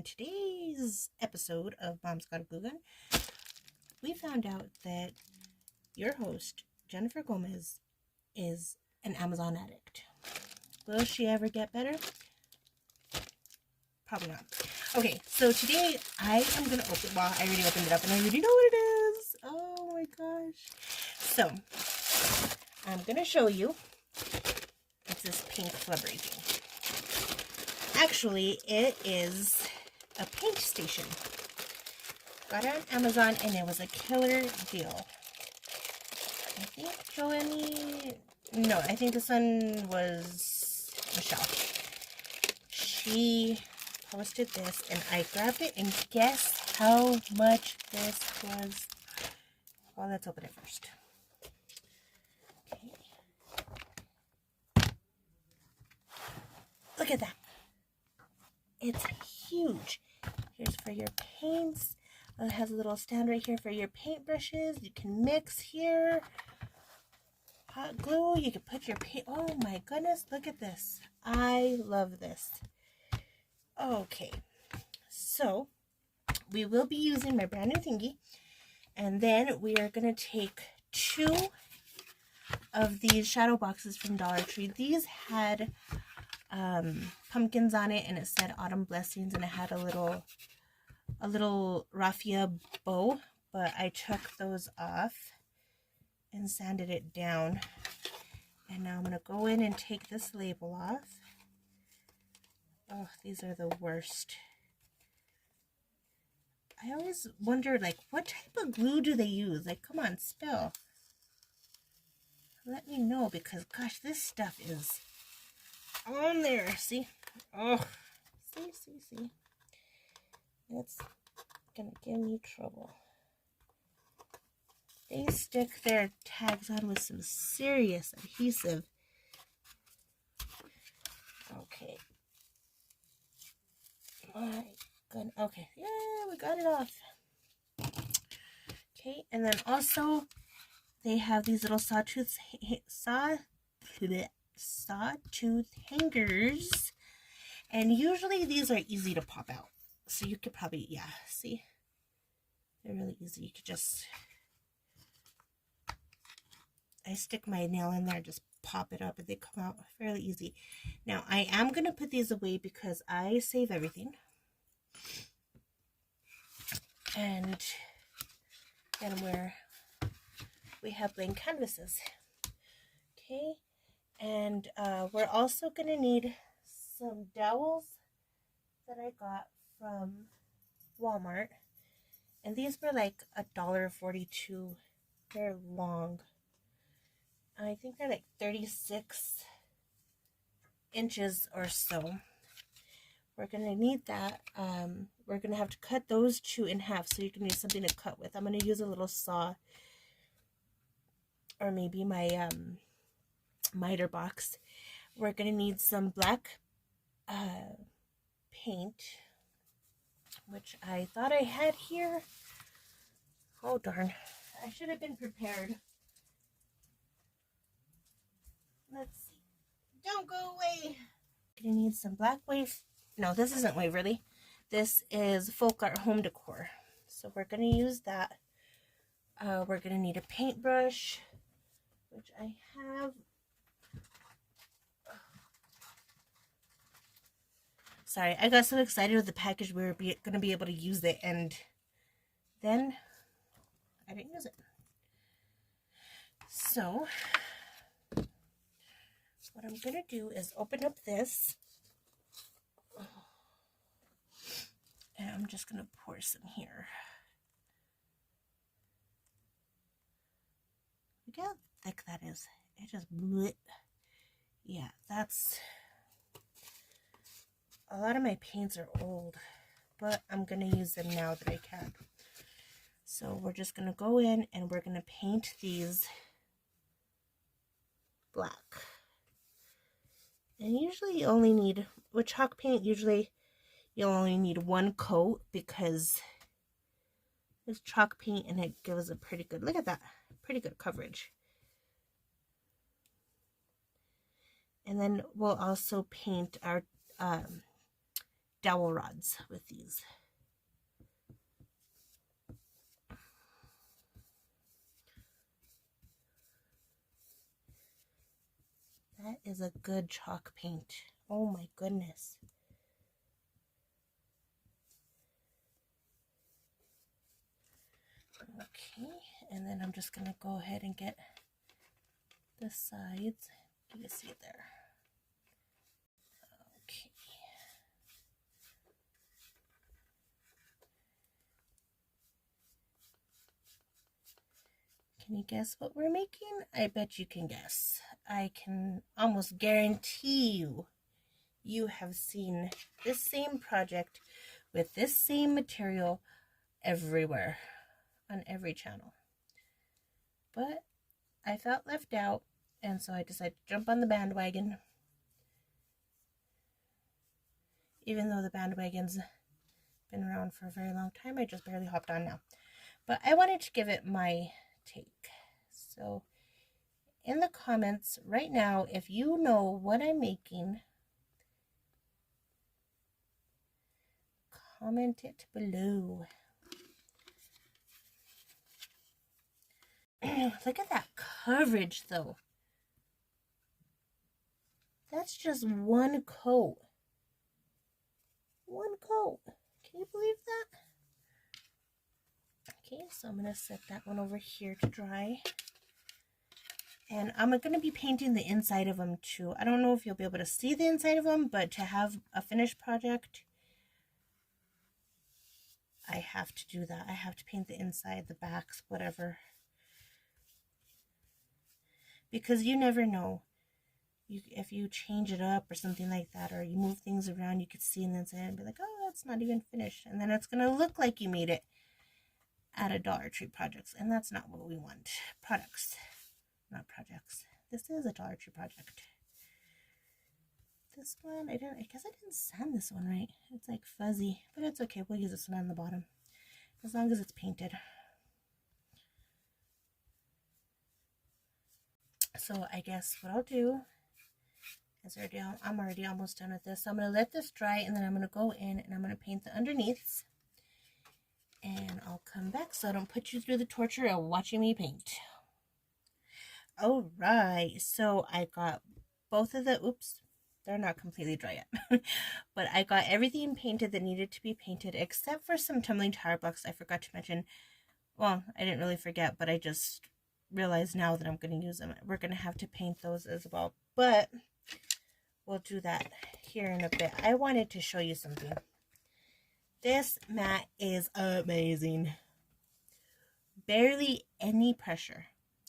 today's episode of Mom's Got a Glue Gun, we found out that your host, Jennifer Gomez, is an Amazon addict. Will she ever get better? Probably not. Okay, so today I am going to open, well, I already opened it up and I already know what it is. Oh my gosh. So, I'm going to show you. It's this pink flubbery thing. Actually, it is a paint station. Got it on Amazon and it was a killer deal. I think Joanne, no, I think this one was Michelle. She posted this and I grabbed it, and guess how much this was? Well, let's open it first. Okay. Look at that. It's huge. Here's for your paints. It has a little stand right here for your paintbrushes. You can mix here. Hot glue. You can put your paint. Oh my goodness. Look at this. I love this. Okay. So, we will be using my brand new thingy. And then we are going to take 2 of these shadow boxes from Dollar Tree. These had pumpkins on it, and it said Autumn Blessings, and it had a little raffia bow, but I took those off and sanded it down. And now I'm going to go in and take this label off. Oh, these are the worst. I always wondered, like, what type of glue do they use? Like, come on, spill. Let me know, because, gosh, this stuff is on there. See? Oh, see. It's gonna give me trouble. They stick their tags on with some serious adhesive. Okay. My goodness. Okay. Yeah, we got it off. Okay, and then also they have these little sawtooth hangers, and usually these are easy to pop out, so you could probably, yeah, see, they're really easy. You could just, I stick my nail in there, just pop it up, and they come out fairly easy. Now I am going to put these away because I save everything, and where we have blank canvases. Okay, and we're also going to need some dowels that I got from Walmart. And these were like $1.42. They're long. I think they're like 36 inches or so. We're going to need that. We're going to have to cut those 2 in half, so you can use something to cut with. I'm going to use a little saw, or maybe my miter box. We're going to need some black paint, which I thought I had here. Oh darn, I should have been prepared. Let's see. Don't go away. Gonna need some black wave. No, this isn't Waverly. This is Folk Art Home Decor. So we're gonna use that. We're gonna need a paintbrush, which I have. Sorry, I got so excited with the package we were going to be able to use it, and then I didn't use it. So, what I'm going to do is open up this, and I'm just going to pour some here. Look how thick that is. It just bleh. Yeah, that's... A lot of my paints are old, but I'm going to use them now that I can. So we're just going to go in and we're going to paint these black. And usually you only need, with chalk paint, usually you'll only need 1 coat because it's chalk paint and it gives a pretty good, look at that, pretty good coverage. And then we'll also paint our dowel rods with these. That is a good chalk paint. Oh my goodness. Okay, and then I'm just going to go ahead and get the sides. You can see it there. Okay. Can you guess what we're making? I bet you can guess. I can almost guarantee you have seen this same project with this same material everywhere on every channel. But I felt left out, and so I decided to jump on the bandwagon. Even though the bandwagon's been around for a very long time, I just barely hopped on now. But I wanted to give it my take. So in the comments right now, if you know what I'm making, comment it below. Look at that coverage though. That's just one coat. One coat. Can you believe that? Okay, so I'm going to set that one over here to dry. And I'm going to be painting the inside of them too. I don't know if you'll be able to see the inside of them, but to have a finished project, I have to do that. I have to paint the inside, the backs, whatever. Because you never know. If you change it up or something like that, or you move things around, you could see in the inside and be like, oh, that's not even finished. And then it's going to look like you made it at a Dollar Tree projects. And that's not what we want. Products, not projects. This is a Dollar Tree project. This one, I guess I didn't sand this one right. It's like fuzzy, but it's okay. We'll use this one on the bottom as long as it's painted. So I guess what I'll do is I'm already almost done with this. So I'm going to let this dry, and then I'm going to go in and I'm going to paint the underneaths. And I'll come back so I don't put you through the torture of watching me paint. Alright, so I got both of the, oops, they're not completely dry yet. But I got everything painted that needed to be painted, except for some tumbling tire blocks I forgot to mention. Well, I didn't really forget, but I just realized now that I'm going to use them. We're going to have to paint those as well. But we'll do that here in a bit. I wanted to show you something. This mat is amazing. Barely any pressure.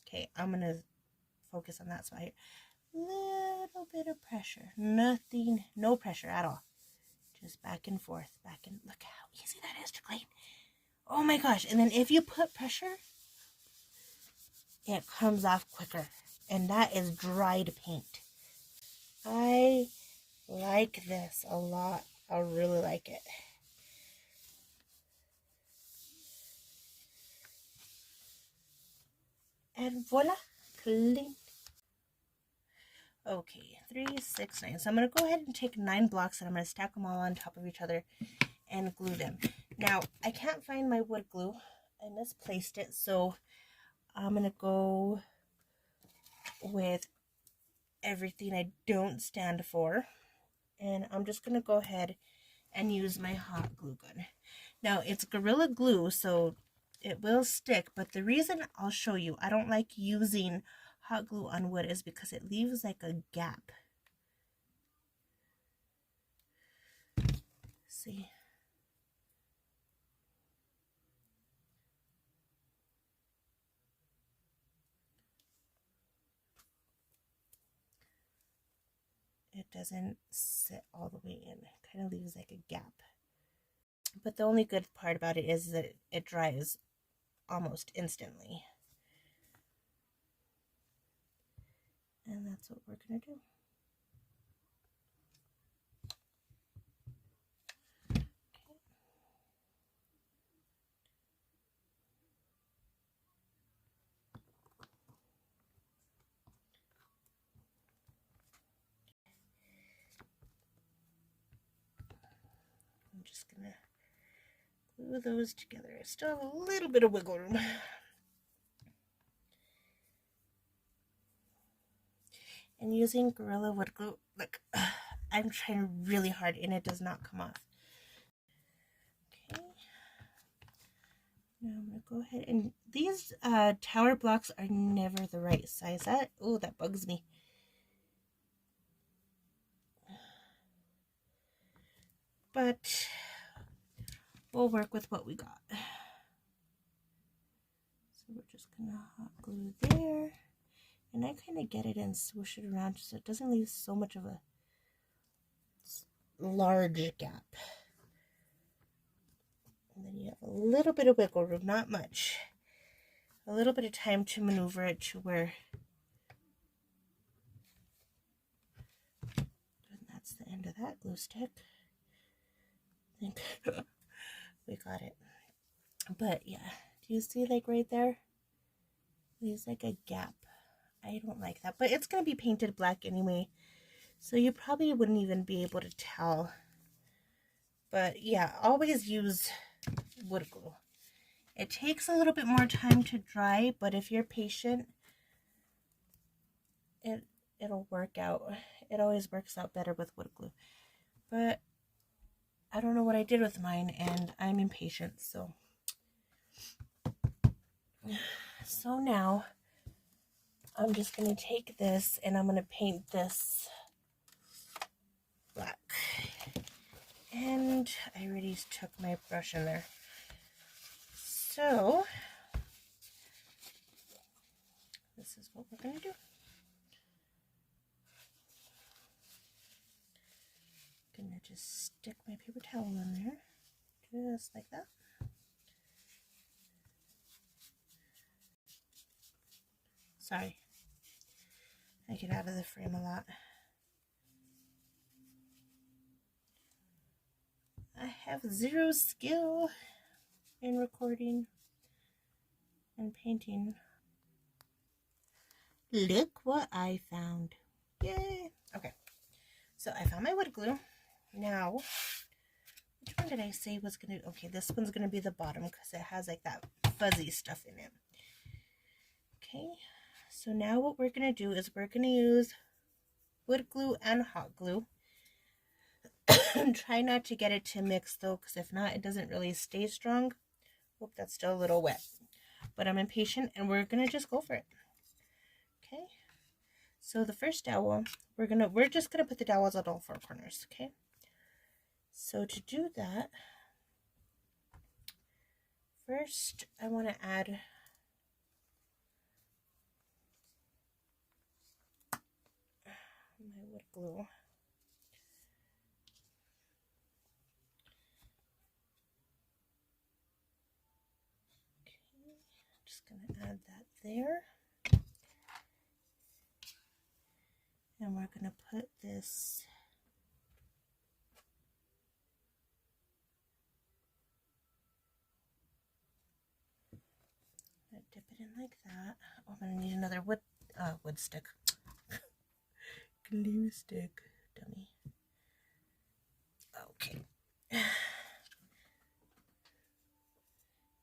Okay, I'm going to focus on that spot here. Little bit of pressure. Nothing, no pressure at all. Just back and forth, back and look how easy that is to clean. Oh my gosh. And then if you put pressure, it comes off quicker. And that is dried paint. I like this a lot. I really like it. And voila, clean. Okay, 3, 6, 9. So I'm going to go ahead and take 9 blocks and I'm going to stack them all on top of each other and glue them. Now, I can't find my wood glue. I misplaced it, so I'm going to go with everything I don't stand for. And I'm just going to go ahead and use my hot glue gun. Now, it's Gorilla Glue, so it will stick, but the reason I'll show you I don't like using hot glue on wood is because it leaves like a gap. See? It doesn't sit all the way in. It kind of leaves like a gap. But the only good part about it is that it dries almost instantly. And that's what we're going to do. just gonna glue those together. I still have a little bit of wiggle room. And using Gorilla Wood Glue, look, I'm trying really hard and it does not come off. Okay. Now I'm gonna go ahead and these tower blocks are never the right size. That bugs me. But we'll work with what we got. So we're just gonna hot glue there. And I kind of get it and swoosh it around so it doesn't leave so much of a large gap. And then you have a little bit of wiggle room, not much. A little bit of time to maneuver it to where. And that's the end of that glue stick. I think we got it. But yeah, do you see like right there? There's like a gap. I don't like that, but it's going to be painted black anyway, so you probably wouldn't even be able to tell. But yeah, always use wood glue. It takes a little bit more time to dry, but if you're patient, it'll work out. It always works out better with wood glue. But I don't know what I did with mine, and I'm impatient, so now I'm just going to take this and I'm going to paint this black. And I already took my brush in there. So this is what we're going to do. I'm going to just stick my paper towel in there, just like that. Sorry, I get out of the frame a lot. I have zero skill in recording and painting. Look what I found. Yay! Okay, so I found my wood glue. Now, which one did I say was going to... Okay, this one's going to be the bottom because it has like that fuzzy stuff in it. Okay, so now what we're going to do is we're going to use wood glue and hot glue. Try not to get it to mix though, because if not, it doesn't really stay strong. Hope that's still a little wet. But I'm impatient and we're going to just go for it. Okay, so the first dowel, we're just going to put the dowels on all four corners, okay? So to do that, first I want to add my wood glue. Okay, just going to add that there. And we're going to put this dip it in like that. Oh, I'm going to need another wood stick. Glue stick, dummy. Okay.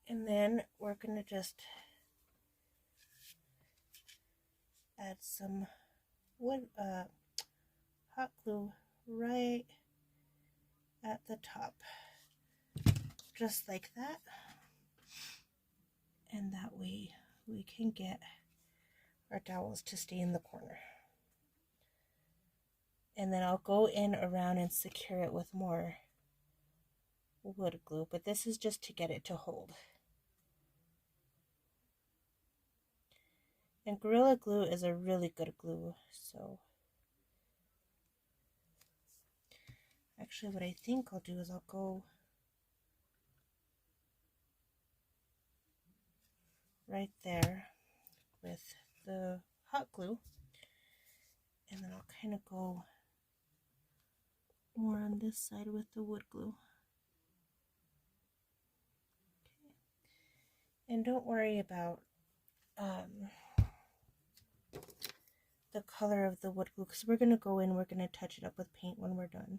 And then we're going to just add some hot glue right at the top. Just like that. And that way we can get our dowels to stay in the corner. And then I'll go in around and secure it with more wood glue, but this is just to get it to hold. And Gorilla Glue is a really good glue, so actually what I think I'll do is I'll go right there with the hot glue, and then I'll kind of go more on this side with the wood glue. Okay. And don't worry about the color of the wood glue, because we're going to go in, we're going to touch it up with paint when we're done.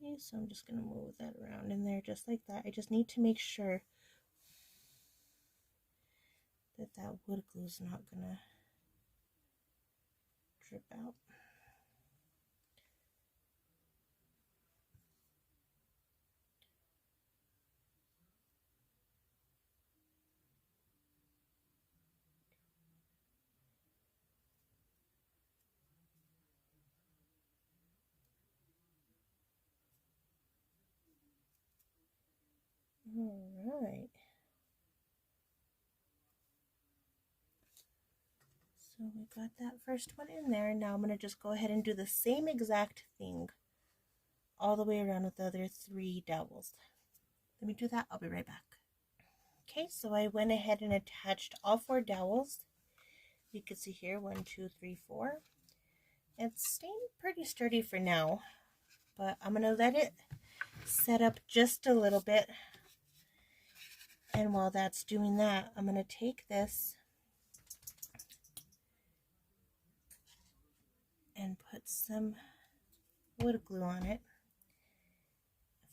Okay, so I'm just going to move that around in there just like that. I just need to make sure that that wood glue is not going to drip out. All right. So we got that first one in there. Now I'm going to just go ahead and do the same exact thing all the way around with the other 3 dowels. Let me do that. I'll be right back. Okay, so I went ahead and attached all 4 dowels. You can see here 1, 2, 3, 4. It's staying pretty sturdy for now, but I'm going to let it set up just a little bit. And while that's doing that, I'm going to take this and put some wood glue on it.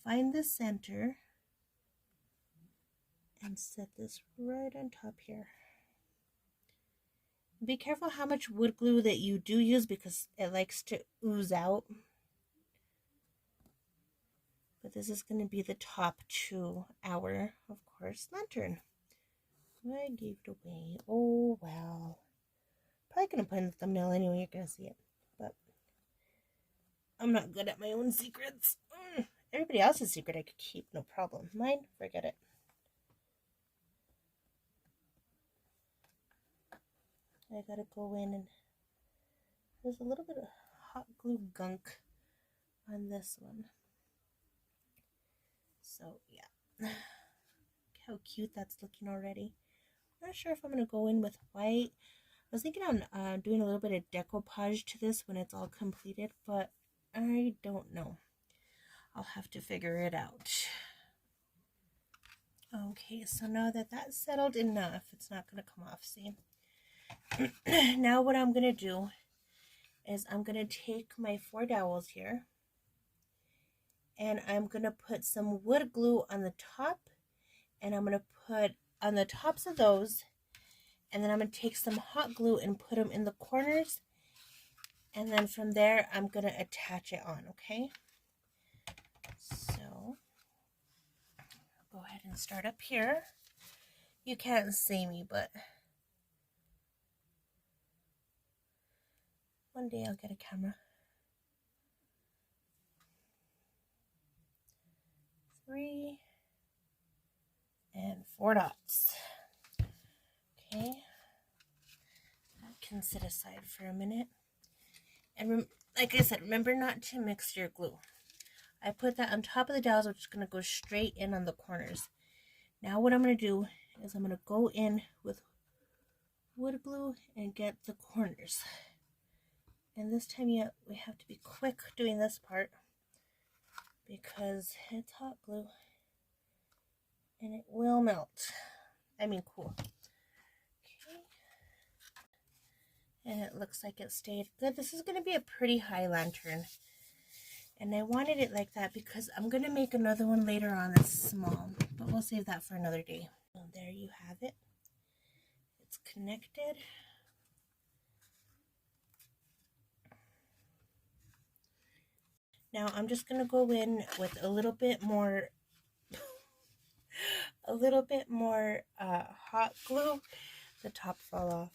Find the center and set this right on top here. Be careful how much wood glue that you do use because it likes to ooze out. But this is going to be the top to our, of course, lantern. I gave it away. Oh, well. Probably going to put in the thumbnail anyway. You're going to see it. But I'm not good at my own secrets. Everybody else's secret I could keep, no problem. Mine, forget it. I gotta go in and there's a little bit of hot glue gunk on this one. So yeah, how cute that's looking already. I'm not sure if I'm gonna go in with white. I was thinking on doing a little bit of decoupage to this when it's all completed, but I don't know. I'll have to figure it out. Okay, so now that that's settled enough, it's not gonna come off, see? Now what I'm gonna do is I'm gonna take my 4 dowels here and I'm gonna put some wood glue on the top, and I'm gonna put on the tops of those, and then I'm gonna take some hot glue and put them in the corners, and then from there I'm gonna attach it on. Okay, so go ahead and start up here. You can't see me, but one day I'll get a camera. 3 and 4 dots. Okay, that can sit aside for a minute. And like I said, remember not to mix your glue. I put that on top of the dowels, which is going to go straight in on the corners. Now what I'm going to do is I'm going to go in with wood glue and get the corners. And this time we have to be quick doing this part because it's hot glue and it will melt. I mean cool. Okay. And it looks like it stayed good. This is going to be a pretty high lantern. And I wanted it like that because I'm going to make another one later on that's small. But we'll save that for another day. So there you have it. It's connected. Now I'm just going to go in with a little bit more hot glue. The top fell off.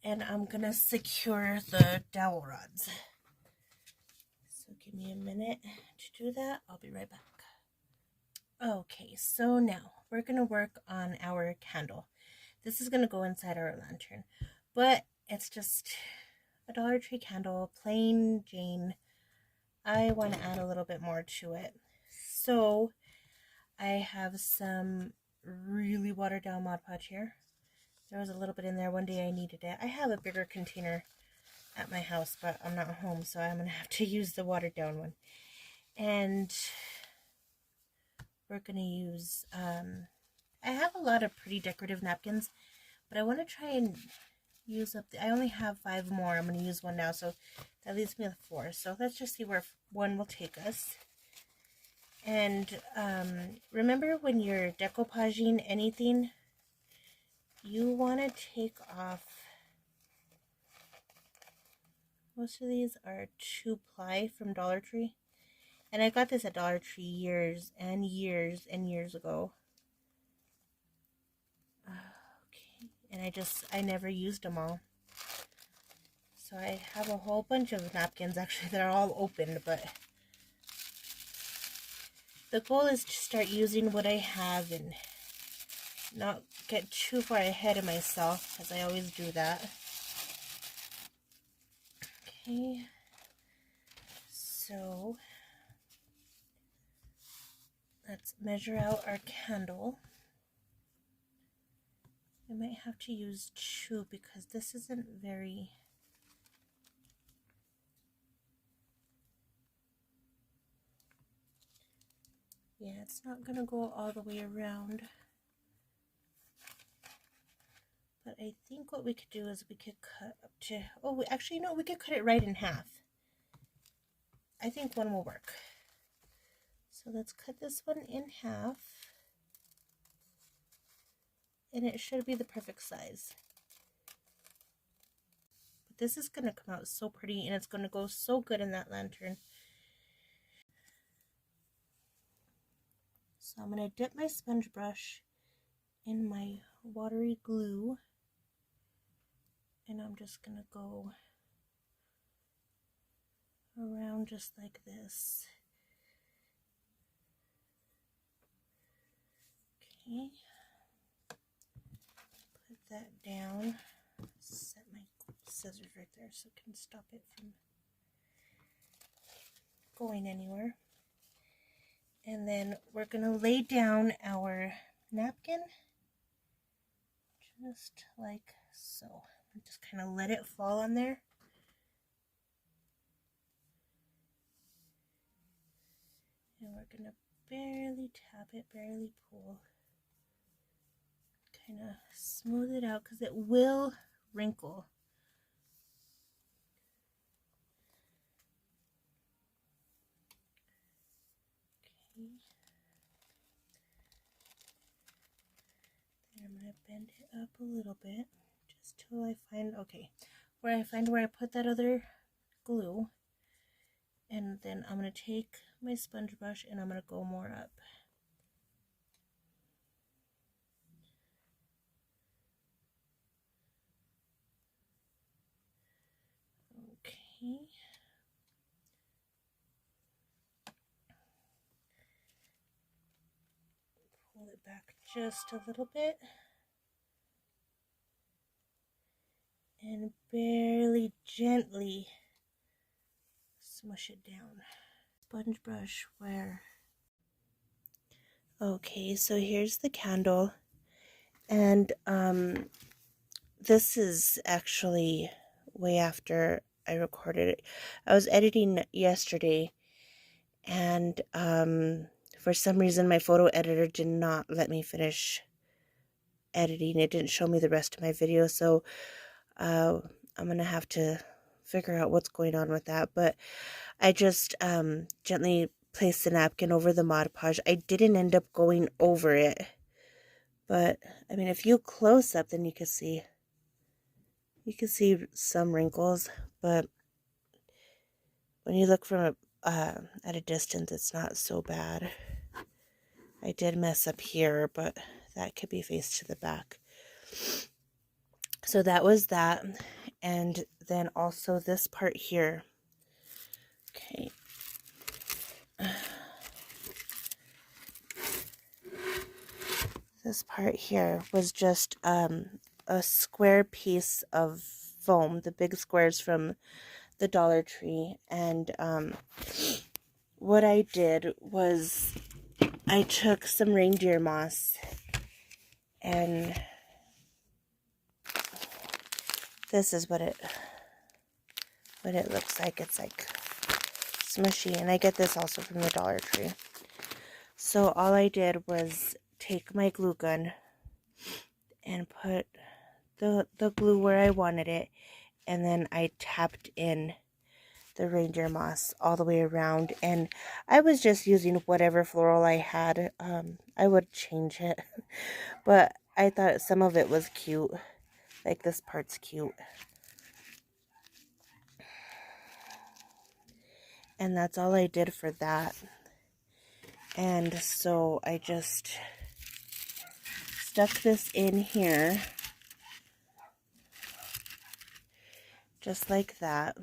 And I'm going to secure the dowel rods. So give me a minute to do that. I'll be right back. Okay, so now we're going to work on our candle. This is going to go inside our lantern, but it's just a Dollar Tree candle, plain Jane. I want to add a little bit more to it. So I have some really watered down Mod Podge here. There was a little bit in there. One day I needed it. I have a bigger container at my house, but I'm not home, so I'm going to have to use the watered down one. And we're going to use, I have a lot of pretty decorative napkins, but I want to try and use up I only have 5 more. I'm going to use one now, so that leaves me with 4. So let's just see where one will take us. And remember, when you're decoupaging anything, you want to take off, most of these are 2-ply from Dollar Tree. And I got this at Dollar Tree years and years and years ago. Okay, and I never used them all. So I have a whole bunch of napkins actually that are all opened, but the goal is to start using what I have and not get too far ahead of myself, as I always do that. Okay, so let's measure out our candle. I might have to use 2 because this isn't very... Yeah, it's not going to go all the way around. But I think what we could do is we could cut up to... Oh, actually, no, we could cut it right in half. I think one will work. So let's cut this one in half. And it should be the perfect size. But this is going to come out so pretty, and it's going to go so good in that lantern. So I'm going to dip my sponge brush in my watery glue. And I'm just going to go around just like this. Okay. Put that down. Set my scissors right there so it can stop it from going anywhere. And then we're going to lay down our napkin just like so. Just kind of let it fall on there. And we're going to barely tap it, barely pull. Kind of smooth it out because it will wrinkle. Okay. Then I'm going to bend it up a little bit just till I find, okay, where I put that other glue. And then I'm going to take my sponge brush and I'm going to go more up. Okay. Pull it back just a little bit. And barely, gently smush it down. Sponge brush where? Okay, so here's the candle. And this is actually way after I recorded it. I was editing yesterday, and for some reason my photo editor did not let me finish editing. It didn't show me the rest of my video, so I'm gonna have to figure out what's going on with that. But I just gently placed the napkin over the Mod Podge. I didn't end up going over it, but I mean, if you close up, then you can see some wrinkles. But when you look from at a distance, it's not so bad. I did mess up here, but that could be faced to the back. So that was that. And then also this part here. Okay. This part here was just a square piece of foam, the big squares from the Dollar Tree. And what I did was I took some reindeer moss, and this is what it looks like. It's like smushy, and I get this also from the Dollar Tree. So all I did was take my glue gun and put the glue where I wanted it, and then I tapped in the reindeer moss all the way around, and I was just using whatever floral I had. I would change it, but I thought some of it was cute, like this part's cute. And that's all I did for that. And so I just stuck this in here, just like that.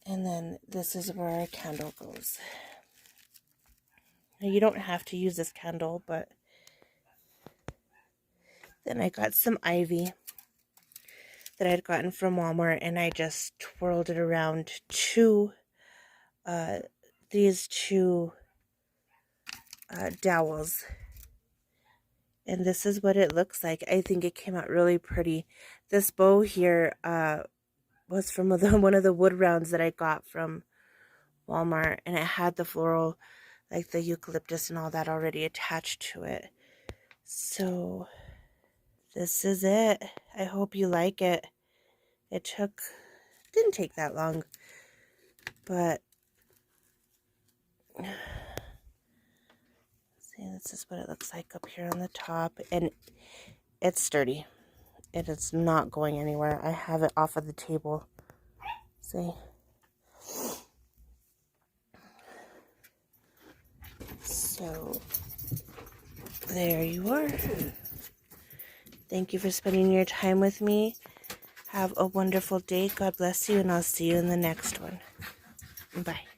And then this is where our candle goes. Now you don't have to use this candle, but then I got some ivy that I'd gotten from Walmart, and I just twirled it around these two dowels. And this is what it looks like. I think it came out really pretty. This bow here was from one of the wood rounds that I got from Walmart, and it had the floral, like the eucalyptus and all that already attached to it. So this is it. I hope you like it. It didn't take that long, but see, this is what it looks like up here on the top, and it's sturdy. It is not going anywhere. I have it off of the table. See? So there you are. Thank you for spending your time with me. Have a wonderful day. God bless you, and I'll see you in the next one. Bye.